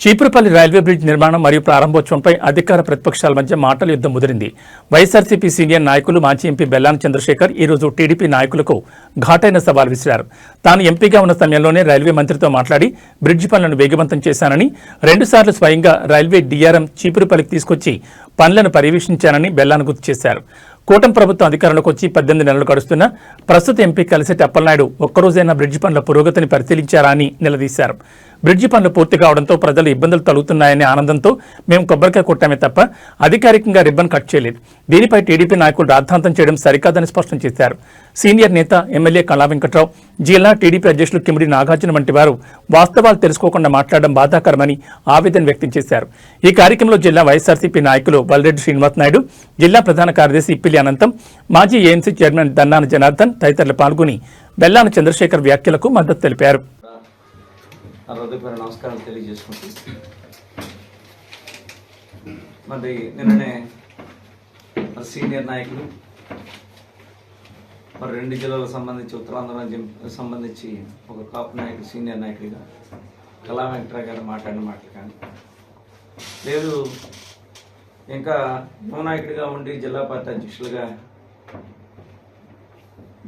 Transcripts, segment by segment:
Cheepurupalli railway bridge నిర్మాణం మరియు ప్రారంభోత్సవంపై అధికార ప్రతిపక్షాల మధ్య మాటల యుద్ధం ముదిరింది. వైఎస్ఆర్సీపీ సీనియర్ నాయకులు మాజీ ఎంపీ బెల్లాన చంద్రశేఖర్ ఈ రోజు టీడీపీ నాయకులకు ఘాటైన సవాల్ విసిరారు. తాను ఎంపీగా ఉన్న సమయంలోనే రైల్వే మంత్రితో మాట్లాడి బ్రిడ్జి పనులను వేగవంతం చేశానని, 2 సార్లు స్వయంగా రైల్వే డీఆర్ఎం చీపురుపల్లికి తీసుకొచ్చి పనులను పర్యవేక్షించానని బెల్లాన గుర్తు చేశారు. కూటమి ప్రభుత్వం అధికారంలోకి వచ్చి 18 నెలలు గడుస్తున్నా ప్రస్తుత ఎంపీ కలిసెట్టి అప్పలనాయుడు ఒక్కరోజైనా బ్రిడ్జి పనుల పురోగతిని పరిశీలించారా అని నిలదీశారు. బ్రిడ్జి పనులు పూర్తి కావడంతో ప్రజలు ఇబ్బందులు తొలుగుతున్నాయనే ఆనందంతో మేము కొబ్బరికాయ కొట్టామే తప్ప అధికారికంగా రిబ్బన్ కట్ చేయలేదు. దీనిపై టీడీపీ నాయకులు రాద్ధాంతం చేయడం సరికాదని స్పష్టం చేశారు. సీనియర్ నేత ఎమ్మెల్యే కళా వెంకట్రావు, జిల్లా టీడీపీ అధ్యక్షులు కిమిడి నాగార్జున వంటి వారు వాస్తవాలు తెలుసుకోకుండా మాట్లాడడం బాధాకరమని ఆవేదన వ్యక్తం చేశారు. ఈ కార్యక్రమంలో జిల్లా వైఎస్ఆర్సీపీ నాయకులు వల్రెడ్డి శ్రీనివాస్ నాయుడు, జిల్లా ప్రధాన కార్యదర్శి ఇప్పిలి అనంతం, మాజీ ఏఎన్సీ చైర్మన్ దన్నాన జనార్దన్ తదితరులు పాల్గొని బెల్లాన చంద్రశేఖర్ వ్యాఖ్యలకు మద్దతు తెలిపారు. నమస్కారం తెలియజేసుకుంటూ, మరి నిన్ననే సీనియర్ నాయకులు మరి 2 జిల్లాలకు సంబంధించి ఉత్తరాంధ్ర సంబంధించి ఒక కాపు నాయకుడు సీనియర్ నాయకుడిగా కళా వెంకట్రావు గారు మాట్లాడిన మాటలు కానీ లేదు, ఇంకా యువ నాయకుడిగా ఉండి జిల్లా పార్టీ అధ్యక్షులుగా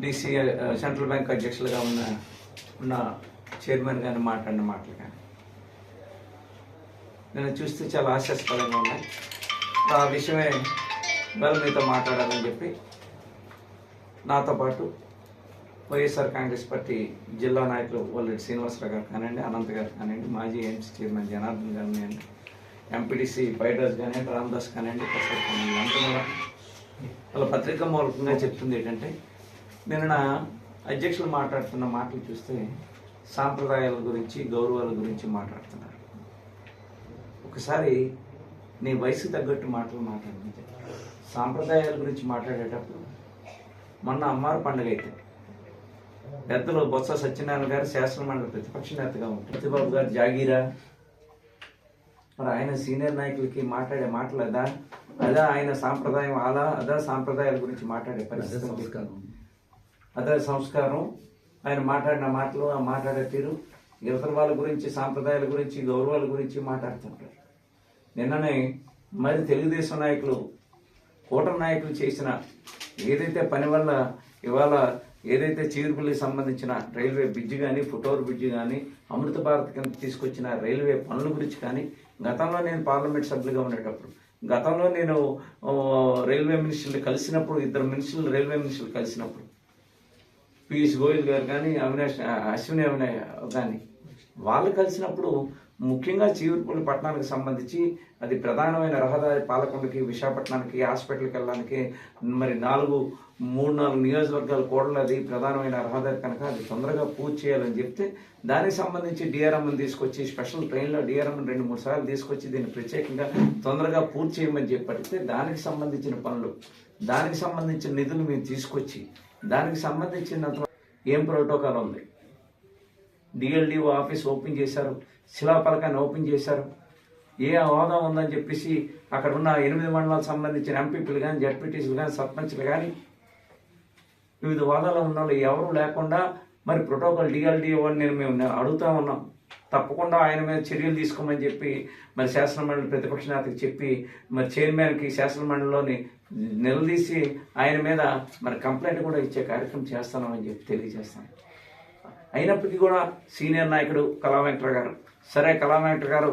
డీసీ సెంట్రల్ బ్యాంక్ అధ్యక్షులుగా ఉన్న చైర్మన్ గారిని మాట్లాడిన మాటలు కానీ నేను చూస్తే చాలా ఆశాస్పదంగా ఉన్నాయి. ఆ విషయమే ఇవాళ మీతో మాట్లాడాలని చెప్పి నాతో పాటు వైఎస్ఆర్ కాంగ్రెస్ పార్టీ జిల్లా నాయకులు వల్రెడ్డి శ్రీనివాసరావు గారు కానివ్వండి, అనంత్ గారు కానివ్వండి, మాజీ ఏఎంసీ చైర్మన్ జనార్దన్ కానివ్వండి, ఎంపీటీసీ పైడర్స్ కానివ్వండి, రామదాస్ కానివ్వండి, ప్రసాద్ కానివ్వండి, అంతా వాళ్ళ పత్రికా మూలకంగా చెప్తుంది ఏంటంటే, నిన్న అధ్యక్షులు మాట్లాడుతున్న మాటలు చూస్తే సాంప్రదాయాల గురించి, గౌరవాల గురించి మాట్లాడుతున్నారు. ఒకసారి నీ వయసు తగ్గట్టు మాటలు మాట్లాడింది. సాంప్రదాయాల గురించి మాట్లాడేటప్పుడు మొన్న అమ్మారు పండుగ అయితే పెద్దలు బొత్స సత్యనారాయణ గారు శాసనమండలి ప్రతిపక్ష నేతగా ఉంటారు, సత్యబాబు గారు జాగీరా, మరి ఆయన సీనియర్ నాయకులకి మాట్లాడే మాటలు అదా ఆయన సాంప్రదాయం, అదా సాంప్రదాయాల గురించి మాట్లాడే పరిస్థితి, అదే సంస్కారం. ఆయన మాట్లాడిన మాటలు, ఆ మాట్లాడే తీరు ఇతర వాళ్ళ గురించి, సాంప్రదాయాల గురించి, గౌరవాల గురించి మాట్లాడుతుంటారు. నిన్ననే మరి తెలుగుదేశం నాయకులు, కూటమి నాయకులు చేసిన ఏదైతే పని వల్ల ఇవాళ ఏదైతే చీరుపల్లికి సంబంధించిన రైల్వే బ్రిడ్జ్ కానీ, ఫుట్ఓవర్ బ్రిడ్జ్ కానీ, అమృత భారత్ కింద తీసుకొచ్చిన రైల్వే పనుల గురించి కానీ, గతంలో నేను పార్లమెంట్ సభ్యులుగా ఉండేటప్పుడు, గతంలో నేను రైల్వే మినిస్టర్లు కలిసినప్పుడు, 2 రైల్వే మినిస్టర్లు కలిసినప్పుడు, పీయూష్ గోయల్ గారు కానీ, అశ్విని కానీ వాళ్ళు కలిసినప్పుడు ముఖ్యంగా చీవురుపల్లి పట్టణానికి సంబంధించి అది ప్రధానమైన రహదారి, పాలకొండకి, విశాఖపట్నానికి, హాస్పిటల్కి వెళ్ళడానికి మరి 3-4 నియోజకవర్గాలు కూడలు అది ప్రధానమైన రహదారి కనుక అది తొందరగా పూర్తి చేయాలని చెప్తే దానికి సంబంధించి డిఆర్ఎంని తీసుకొచ్చి స్పెషల్ ట్రైన్లో డిఆర్ఎంని 2-3 సార్లు తీసుకొచ్చి దీన్ని ప్రత్యేకంగా తొందరగా పూర్తి చేయమని చెప్పడితే దానికి సంబంధించిన పనులు, దానికి సంబంధించిన నిధులు మేము తీసుకొచ్చి దానికి సంబంధించినంత ఏం ప్రోటోకాల్ ఉంది, డిఎల్డిఓ ఆఫీస్ ఓపెన్ చేశారు, శిలాఫలకాన్ని ఓపెన్ చేశారు, ఏ హోదా ఉందని చెప్పేసి అక్కడ ఉన్న 8 మండలాలకు సంబంధించిన ఎంపీపీలు కానీ, జడ్పీటీసీలు కానీ, సర్పంచ్లు కానీ, వివిధ హోదాలో ఉన్న వాళ్ళు ఎవరు లేకుండా మరి ప్రోటోకాల్ డిఎల్డిఓ అని మేము అడుగుతా ఉన్నాం. తప్పకుండా ఆయన మీద చర్యలు తీసుకోమని చెప్పి మరి శాసనమండలి ప్రతిపక్ష నేతకి చెప్పి మరి చైర్మన్కి శాసనమండలిలోని నిలదీసి ఆయన మీద మరి కంప్లైంట్ కూడా ఇచ్చే కార్యక్రమం చేస్తామని చెప్పి తెలియజేస్తాను. అయినప్పటికీ కూడా సీనియర్ నాయకుడు కళా వెంకట్రావు గారు, సరే కళా వెంకట్రావు గారు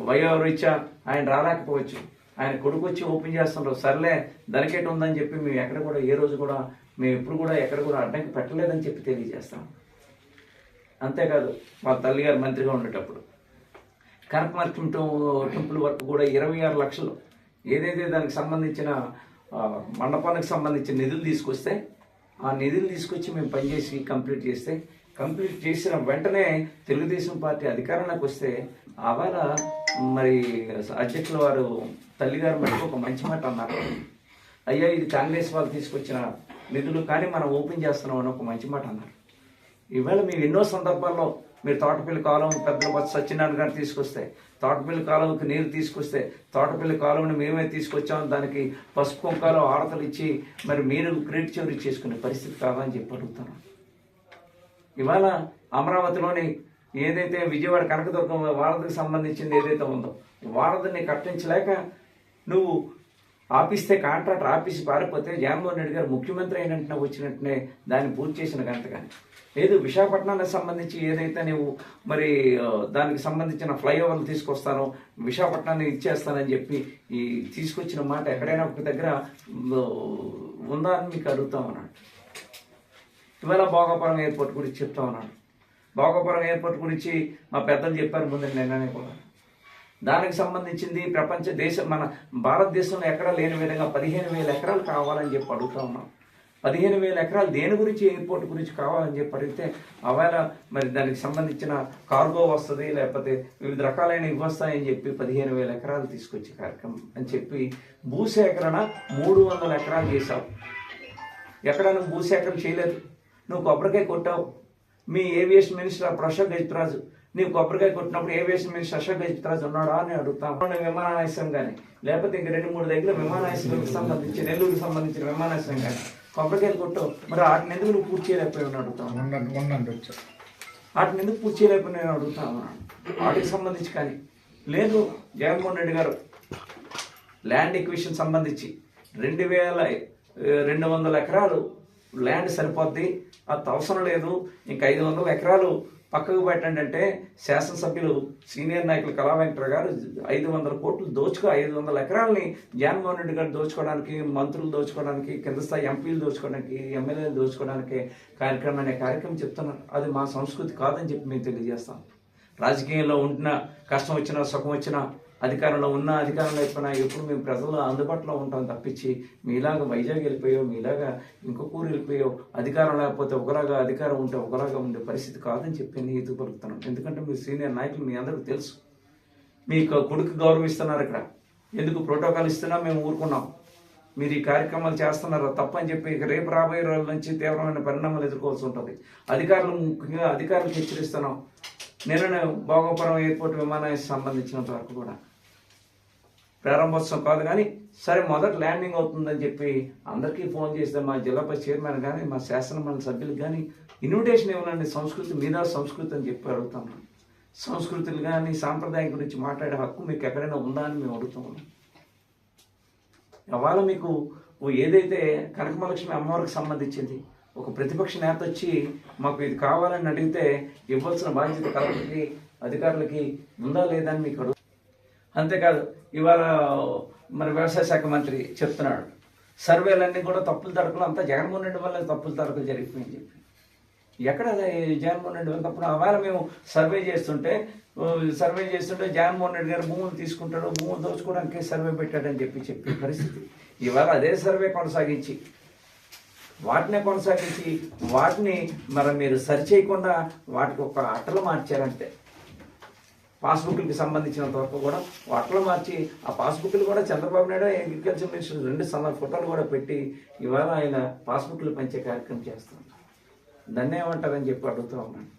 వయోరీత్యా ఆయన రాలేకపోవచ్చు, ఆయన కొడుకు వచ్చి ఓపెన్ చేస్తున్నారు, సర్లే దరికేట ఉందని చెప్పి మేము ఎక్కడ కూడా ఏ రోజు కూడా మేము ఎప్పుడు కూడా ఎక్కడ కూడా అడ్డంకి పెట్టలేదని చెప్పి తెలియజేస్తాం. అంతేకాదు వాళ్ళ తల్లిగారు మంత్రిగా ఉండేటప్పుడు కనకమర్కం టెంపుల్ వరకు కూడా 26 లక్షలు ఏదైతే దానికి సంబంధించిన మండపానికి సంబంధించిన నిధులు తీసుకొస్తే ఆ నిధులు తీసుకొచ్చి మేము పనిచేసి కంప్లీట్ చేసిన వెంటనే తెలుగుదేశం పార్టీ అధికారంలోకి వస్తే ఆవేళ మరి అధ్యక్షుల వారు తల్లిగారు మటుకు ఒక మంచి మాట అన్నారు, అయ్యా ఇది కాంగ్రెస్ వాళ్ళు తీసుకొచ్చిన నిధులు కానీ మనం ఓపెన్ చేస్తున్నాం అని ఒక మంచి మాట అన్నారు. ఈవేళ మేము ఎన్నో సందర్భాల్లో మీరు తోటపల్లి కాలువ పెద్దల సత్యనారాయణ గారు తీసుకొస్తే, తోటపల్లి కాలువకి నీరు తీసుకొస్తే, తోటపల్లి కాలువని మేమే తీసుకొచ్చాము, దానికి పసుపు కుంకాలు ఆడతలు ఇచ్చి మరి మీరు క్రెడిట్ చోరీ చేసుకునే పరిస్థితి కాదని చెప్పి అడుగుతాను. ఇవాళ అమరావతిలోని ఏదైతే విజయవాడ కనకదుర్గం వారధికి సంబంధించింది ఏదైతే ఉందో వారధిని కట్టించలేక నువ్వు ఆపిస్తే కాంట్రాక్టర్ ఆఫీస్ పారిపోతే జగన్మోహన్ రెడ్డి గారు ముఖ్యమంత్రి అయినట్టునే వచ్చినట్టునే దాన్ని పూర్తి చేసిన గంట కానీ లేదు విశాఖపట్నానికి సంబంధించి ఏదైతే నువ్వు మరి దానికి సంబంధించిన ఫ్లైఓవర్లు తీసుకొస్తానో విశాఖపట్నాన్ని ఇచ్చేస్తానని చెప్పి ఈ తీసుకొచ్చిన మాట ఎక్కడైనా ఒక దగ్గర ఉందా అని మీకు అడుగుతా ఉన్నాడు. ఇవాళ భోగాపురం ఎయిర్పోర్ట్ గురించి చెప్తా ఉన్నాడు. భోగాపురం ఎయిర్పోర్ట్ గురించి మా పెద్దలు చెప్పారు ముందు నిన్ననే కూడా. దానికి సంబంధించింది మన భారతదేశంలో ఎక్కడా లేని విధంగా 15,000 ఎకరాలు కావాలని చెప్పి అడుగుతా ఉన్నాం. 15,000 ఎకరాలు దేని గురించి ఎయిర్పోర్ట్ గురించి కావాలని చెప్పి అడిగితే అవేళ మరి దానికి సంబంధించిన కార్గో వస్తుంది లేకపోతే వివిధ రకాలైన ఇవి వస్తాయని చెప్పి 15,000 ఎకరాలు తీసుకొచ్చే కార్యక్రమం అని చెప్పి భూసేకరణ 300 ఎకరాలు చేశావు. ఎక్కడ నువ్వు భూసేకరణ చేయలేదు. నువ్వు కొబ్బరికాయ కొట్టావు. మీ ఏవియేషన్ మినిస్టర్ అప్పుడు అశోక్ గజపతిరాజు నీవు కొబ్బరికాయ కొట్టినప్పుడు ఏవియేషన్ మినిస్టర్ అశోక్ గజపతిరాజు ఉన్నాడా అని అడుగుతాం. విమానాశ్రయం కానీ లేకపోతే ఇంక 2-3 దగ్గర విమానాశ్రయానికి సంబంధించి నెల్లూరుకి సంబంధించిన విమానాశ్రయం కానీ కొబ్బరికాయలు కొట్టావు. మరి వాటిని ఎందుకు నువ్వు పూర్తి చేయలేకపోయావు అడుగుతాం. వాటిని ఎందుకు పూర్తి చేయలేకపోయినా అడుగుతా ఉన్నాను. వాటికి సంబంధించి కానీ లేదు. జగన్మోహన్ రెడ్డి గారు ల్యాండ్ ఎక్విజిషన్ సంబంధించి 2,200 ఎకరాలు ల్యాండ్ సరిపోద్ది, అది అవసరం లేదు, ఇంకా 500 ఎకరాలు పక్కకు పెట్టండి అంటే శాసనసభ్యులు సీనియర్ నాయకులు కళా వెంకటరావు గారు 500 కోట్లు 500 ఎకరాలని జగన్మోహన్ రెడ్డి గారు దోచుకోవడానికి, మంత్రులు దోచుకోవడానికి, కింద స్థాయి ఎంపీలు దోచుకోవడానికి, ఎమ్మెల్యేలు దోచుకోవడానికి కార్యక్రమం చెప్తున్నారు. అది మా సంస్కృతి కాదని చెప్పి మేము తెలియజేస్తాం. రాజకీయంలో ఉంటున్న కష్టం వచ్చినా సుఖం వచ్చినా అధికారంలో ఉన్న అధికారంలో అయిపోయినా ఎప్పుడు మేము ప్రజల్లో అందుబాటులో ఉంటాం తప్పించి మీలాగా వైజాగ్ వెళ్ళిపోయో మీలాగా ఇంకొక ఊరు వెళ్ళిపోయో అధికారం లేకపోతే ఒకలాగా అధికారం ఉంటే ఒకలాగా ఉండే పరిస్థితి కాదని చెప్పి నేను ఎదుగు పలుకుతున్నాను. ఎందుకంటే మీరు సీనియర్ నాయకులు, మీ అందరికీ తెలుసు. మీకు కొడుకు గౌరవిస్తున్నారు. ఇక్కడ ఎందుకు ప్రోటోకాల్ ఇస్తున్నా మేము ఊరుకున్నాం. మీరు ఈ కార్యక్రమాలు చేస్తున్నారో తప్పని చెప్పి ఇక రేపు రాబోయే రోజుల నుంచి తీవ్రమైన పరిణామాలు ఎదుర్కోవాల్సి ఉంటుంది. ముఖ్యంగా అధికారులకు హెచ్చరిస్తున్నాం. నిన్న భోగాపురం ఎయిర్పోర్ట్ విమానానికి సంబంధించినంత వరకు కూడా ప్రారంభోత్సవం కాదు కానీ సరే మొదట ల్యాండింగ్ అవుతుందని చెప్పి అందరికీ ఫోన్ చేస్తే మా జిల్లా పరిషత్ చైర్మన్ కానీ మా శాసనమండలి సభ్యులకు కానీ ఇన్విటేషన్ ఇవ్వాలండి. సంస్కృతి మీద సంస్కృతి అని చెప్పి అడుగుతున్నాం. సంస్కృతులు కానీ సాంప్రదాయం గురించి మాట్లాడే హక్కు మీకు ఎక్కడైనా ఉందా అని మేము అడుగుతున్నాం. ఇవాళ మీకు ఏదైతే కనకమహాలక్ష్మి అమ్మవారికి సంబంధించింది ఒక ప్రతిపక్ష నేత వచ్చి మాకు ఇది కావాలని అడిగితే ఇవ్వాల్సిన బాధ్యత కలెక్టర్కి అధికారులకి ఉందా లేదా అని మీకు అడుగు. అంతేకాదు ఇవాళ మన వ్యవసాయ శాఖ మంత్రి చెప్తున్నాడు సర్వేలన్నీ కూడా తప్పులు తడకలు అంతా జగన్మోహన్ రెడ్డి వల్ల తప్పులు తడకలు జరిగిపోయింది చెప్పి. ఎక్కడ జగన్మోహన్ రెడ్డి వల్ల తప్పుడు? అవాళ మేము సర్వే చేస్తుంటే జగన్మోహన్ రెడ్డి గారు భూములు తీసుకుంటాడు, భూములు దోచుకోవడానికి సర్వే పెట్టాడని చెప్పి పరిస్థితి. ఇవాళ అదే సర్వే కొనసాగించి వాటిని మరి మీరు సరి చేయకుండా వాటికి ఒక అట్టలు మార్చారంటే పాస్బుక్లకి సంబంధించినంత వరకు కూడా అట్టలు మార్చి ఆ పాస్బుక్లు కూడా చంద్రబాబు నాయుడు అగ్రికల్చర్ మినిస్టర్ 2 ఫోటోలు కూడా పెట్టి ఇవాళ ఆయన పాస్బుక్లు పంచే కార్యక్రమం చేస్తున్నారు. దాన్ని ఏమంటారని చెప్పి అడుగుతూ ఉన్నాను.